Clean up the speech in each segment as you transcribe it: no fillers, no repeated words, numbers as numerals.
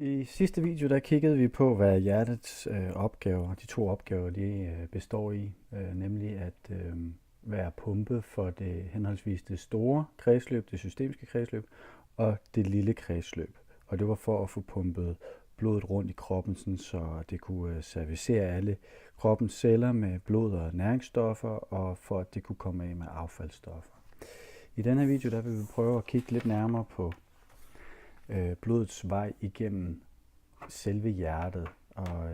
I sidste video der kiggede vi på, hvad hjertets opgaver, de to opgaver, de består i, nemlig at være pumpe for det henholdsvis det store kredsløb, det systemiske kredsløb, og det lille kredsløb. Og det var for at få pumpet blodet rundt i kroppen, sådan, så det kunne servicere alle kroppens celler med blod og næringsstoffer, og for at det kunne komme af med affaldsstoffer. I denne video der vil vi prøve at kigge lidt nærmere på blodets vej igennem selve hjertet. Og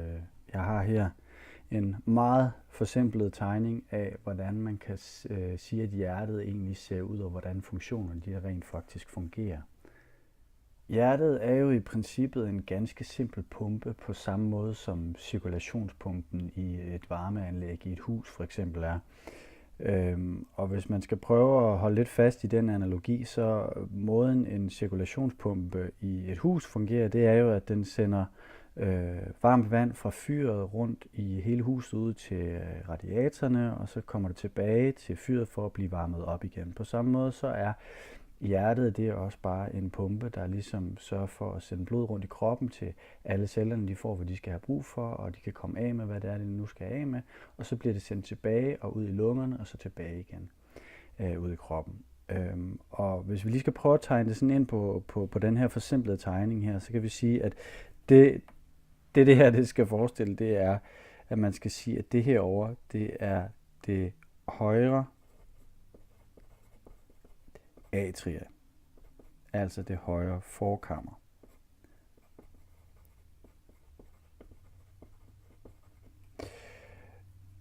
jeg har her en meget forsimplet tegning af, hvordan man kan sige, at hjertet egentlig ser ud, og hvordan funktionerne de rent faktisk fungerer. Hjertet er jo i princippet en ganske simpel pumpe, på samme måde som cirkulationspumpen i et varmeanlæg i et hus for eksempel er. Og hvis man skal prøve at holde lidt fast i den analogi, så måden en cirkulationspumpe i et hus fungerer, det er jo, at den sender varmt vand fra fyret rundt i hele huset ud til radiatorerne, og så kommer det tilbage til fyret for at blive varmet op igen. På samme måde så er hjertet det er også bare en pumpe, der ligesom sørger for at sende blod rundt i kroppen til alle cellerne, de får, hvad de skal have brug for, og de kan komme af med, hvad det er, de nu skal af med, og så bliver det sendt tilbage og ud i lungerne, og så tilbage igen ud i kroppen. Og hvis vi lige skal prøve at tegne det sådan ind på den her forsimplede tegning her, så kan vi sige, at det her det skal forestille, det er, at man skal sige, at det herovre, det er det højre atria, altså det højre forkammer.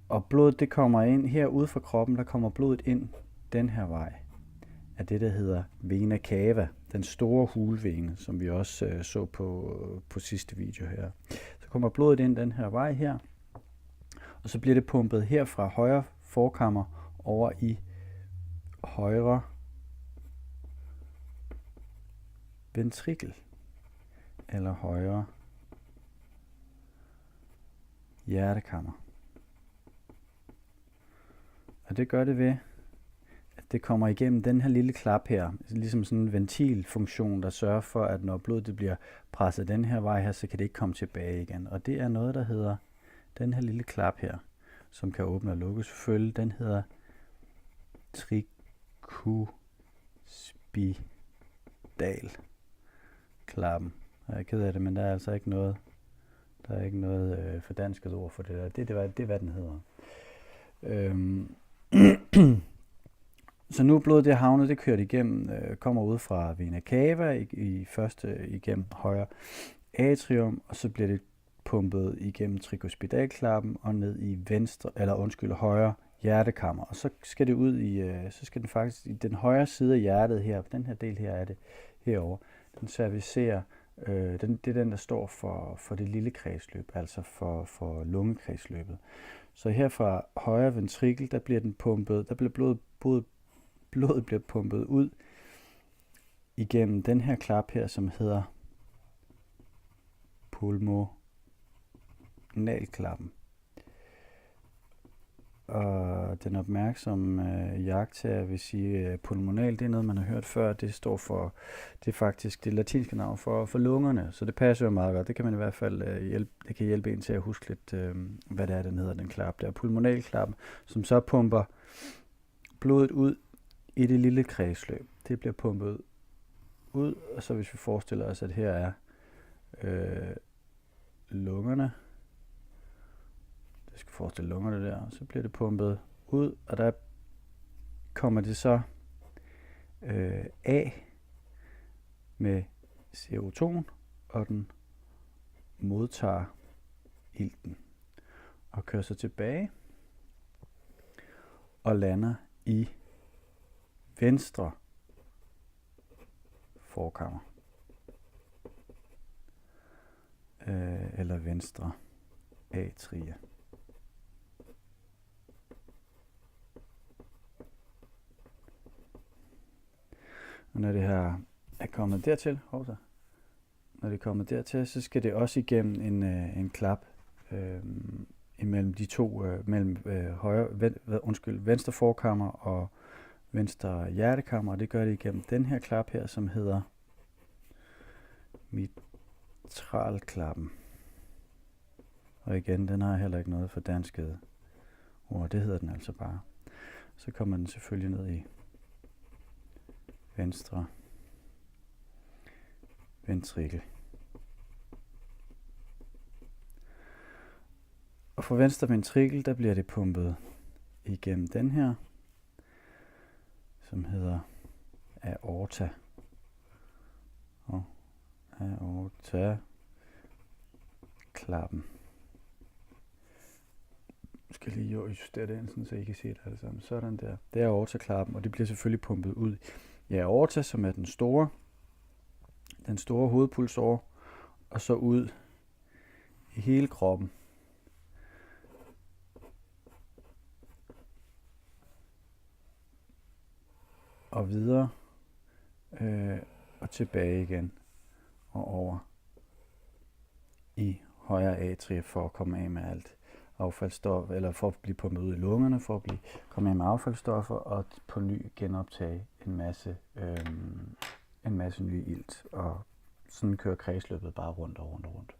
Og blodet det kommer ind herude fra kroppen, der kommer blodet ind den her vej af det, der hedder vena cava, den store hulvene, som vi også så på sidste video her. Så kommer blodet ind den her vej her, og så bliver det pumpet her fra højre forkammer over i højre ventrikel, eller højre hjertekammer. Og det gør det ved, at det kommer igennem den her lille klap her, ligesom sådan en ventilfunktion, der sørger for, at når blodet det bliver presset den her vej her, så kan det ikke komme tilbage igen. Og det er noget, der hedder den her lille klap her, som kan åbne og lukke selvfølgelig. Den hedder trikuspidalklappen. Jeg er ked af det, men der er altså ikke noget, fordansket ord for det der. Det er hvad den hedder. Så nu blodet det havnet, det kører igennem, kommer ud fra vena cava i første igennem højre atrium, og så bliver det pumpet igennem trikuspidalklappen og ned i højre hjertekammer, og så skal det ud så skal den faktisk i den højre side af hjertet her, den her del her er det herover. Den servicerer, det er den, der står for det lille kredsløb, altså for lungekredsløbet. Så her fra højre ventrikel, der bliver blodet bliver pumpet ud igennem den her klap her, som hedder pulmonalklappen. Og den opmærksomme iagttager vil sige, pulmonal, det er noget, man har hørt før. Det er faktisk det latinske navn for lungerne, så det passer jo meget godt. Det kan man i hvert fald hjælpe en til at huske lidt, hvad det er, den hedder, den klap der. Pulmonalklappen, som så pumper blodet ud i det lille kredsløb. Det bliver pumpet ud, og så hvis vi forestiller os, at her er lungerne, jeg skal forestille lungerne der, så bliver det pumpet ud, og der kommer det så af med CO2, og den modtager ilten og kører så tilbage og lander i venstre forkammer, eller venstre atria. Og når det her er kommet dertil, så skal det også igennem en klap imellem de to, venstre forkammer og venstre hjertekammer, og det gør det igennem den her klap her, som hedder Atralklappen. Og igen, den har heller ikke noget fordansket ord. Det hedder den altså bare. Så kommer den selvfølgelig ned i venstre ventrikel. Og for venstre ventrikel, der bliver det pumpet igennem den her, som hedder aorta. Og aorta-klappen. Jeg skal lige justere det ind, så I kan se det alle sammen. Sådan der. Det er aorta-klappen, og det bliver selvfølgelig pumpet ud i aorta, som er den store hovedpulsåre, og så ud i hele kroppen. Og videre og tilbage igen og over i højre atrie for at komme af med alt affaldsstof, eller for at blive pumpet ud i lungerne, for at komme af med affaldsstoffer og på ny genoptage en masse ny ilt. Og sådan kører kredsløbet bare rundt og rundt og rundt.